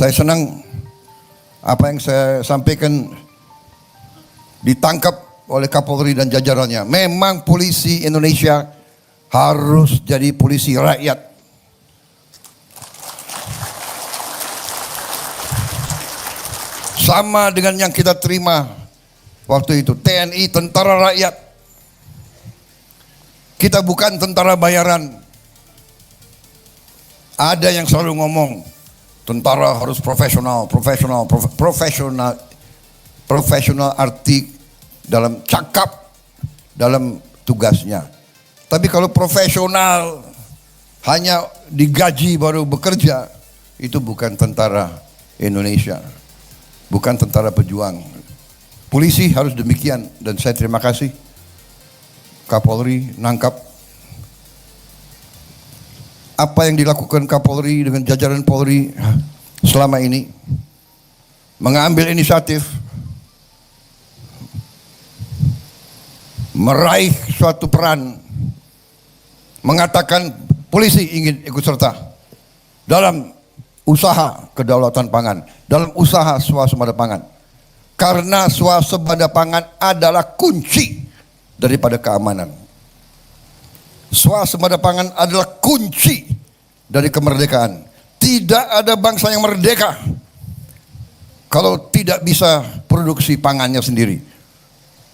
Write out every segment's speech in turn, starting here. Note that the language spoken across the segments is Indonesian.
Saya senang apa yang saya sampaikan ditangkap oleh Kapolri dan jajarannya. Memang polisi Indonesia harus jadi polisi rakyat. Sama dengan yang kita terima waktu itu, TNI, tentara rakyat. Kita bukan tentara bayaran. Ada yang selalu ngomong, tentara harus profesional arti dalam cakap, dalam tugasnya. Tapi kalau profesional hanya digaji baru bekerja, itu bukan tentara Indonesia, bukan tentara pejuang. Polisi harus demikian, dan saya terima kasih Kapolri nangkap apa yang dilakukan Kapolri dengan jajaran Polri selama ini, mengambil inisiatif meraih suatu peran, mengatakan polisi ingin ikut serta dalam usaha kedaulatan pangan, dalam usaha swasembada pangan, karena swasembada pangan adalah kunci daripada keamanan. Swasembada pangan adalah kunci dari kemerdekaan. Tidak ada bangsa yang merdeka kalau tidak bisa produksi pangannya sendiri.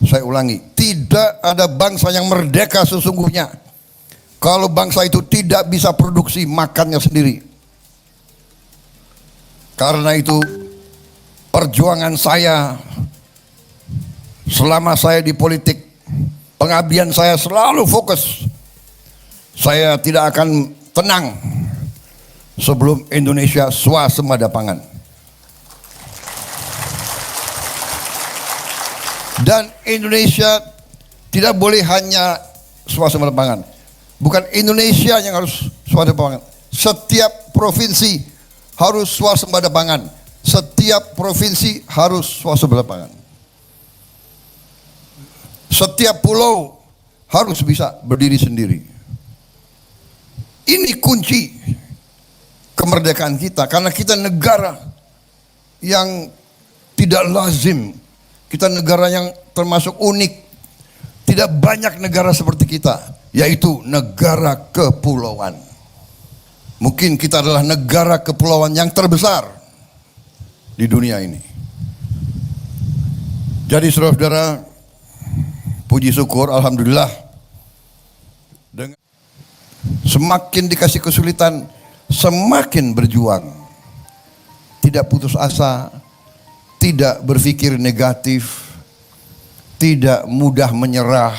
Saya ulangi, tidak ada bangsa yang merdeka sesungguhnya kalau bangsa itu tidak bisa produksi makannya sendiri. Karena itu perjuangan saya selama saya di politik, pengabdian saya selalu fokus. Saya tidak akan tenang sebelum Indonesia swasembada pangan. Dan Indonesia tidak boleh hanya swasembada pangan. Bukan Indonesia yang harus swasembada pangan. Setiap provinsi harus swasembada pangan. Setiap provinsi harus swasembada pangan. Setiap pulau harus bisa berdiri sendiri. Ini kunci kemerdekaan kita, karena kita negara yang tidak lazim, kita negara yang termasuk unik. Tidak banyak negara seperti kita, yaitu negara kepulauan. Mungkin kita adalah negara kepulauan yang terbesar di dunia ini. Jadi saudara-saudara, puji syukur, alhamdulillah, dengan semakin dikasih kesulitan, semakin berjuang. Tidak putus asa, tidak berpikir negatif, tidak mudah menyerah,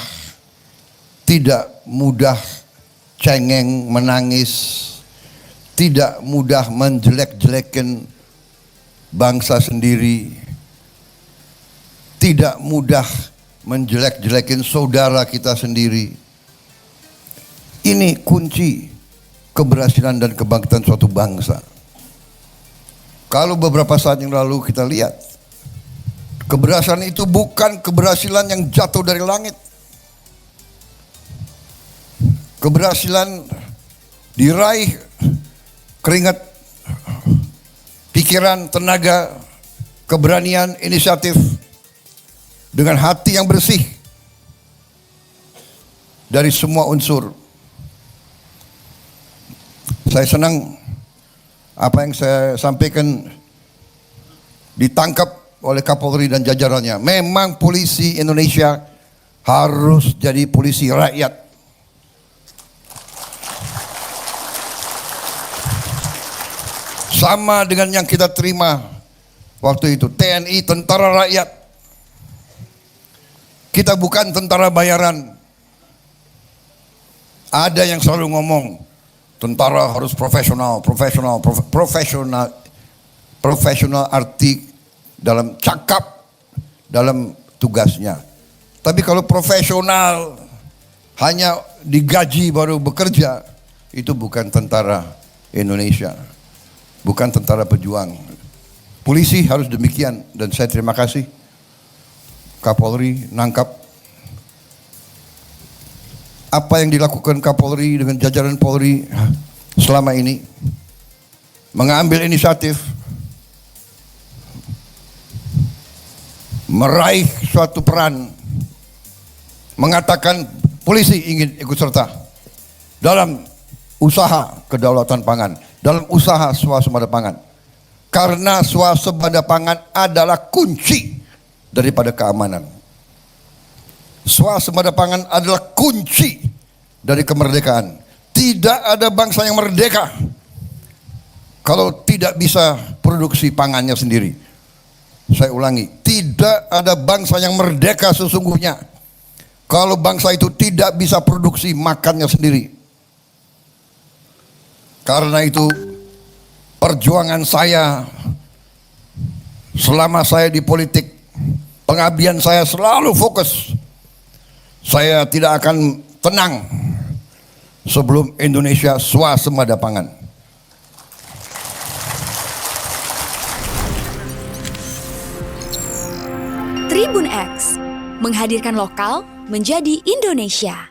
tidak mudah cengeng menangis, tidak mudah menjelek-jelekan bangsa sendiri, tidak mudah menjelek-jelekin saudara kita sendiri. Ini kunci keberhasilan dan kebangkitan suatu bangsa. Kalau beberapa saat yang lalu kita lihat, keberhasilan itu bukan keberhasilan yang jatuh dari langit. Keberhasilan diraih keringat, pikiran, tenaga, keberanian, inisiatif, dengan hati yang bersih dari semua unsur. Saya senang apa yang saya sampaikan ditangkap oleh Kapolri dan jajarannya. Memang polisi Indonesia harus jadi polisi rakyat. Sama dengan yang kita terima waktu itu, TNI, tentara rakyat. Kita bukan tentara bayaran. Ada yang selalu ngomong, tentara harus profesional arti dalam cakap, dalam tugasnya. Tapi kalau profesional hanya digaji baru bekerja, itu bukan tentara Indonesia, bukan tentara pejuang. Polisi harus demikian, dan saya terima kasih Kapolri nangkap apa yang dilakukan Kapolri dengan jajaran Polri selama ini, mengambil inisiatif meraih suatu peran, mengatakan polisi ingin ikut serta dalam usaha kedaulatan pangan, dalam usaha swasembada pangan. Karena swasembada pangan adalah kunci daripada keamanan. Swasembada pangan adalah kunci dari kemerdekaan. Tidak ada bangsa yang merdeka kalau tidak bisa produksi pangannya sendiri. Saya ulangi, tidak ada bangsa yang merdeka sesungguhnya kalau bangsa itu tidak bisa produksi makannya sendiri. Karena itu perjuangan saya selama saya di politik, pengabdian saya selalu fokus. Saya tidak akan tenang sebelum Indonesia swasembada pangan. Tribun X menghadirkan lokal menjadi Indonesia.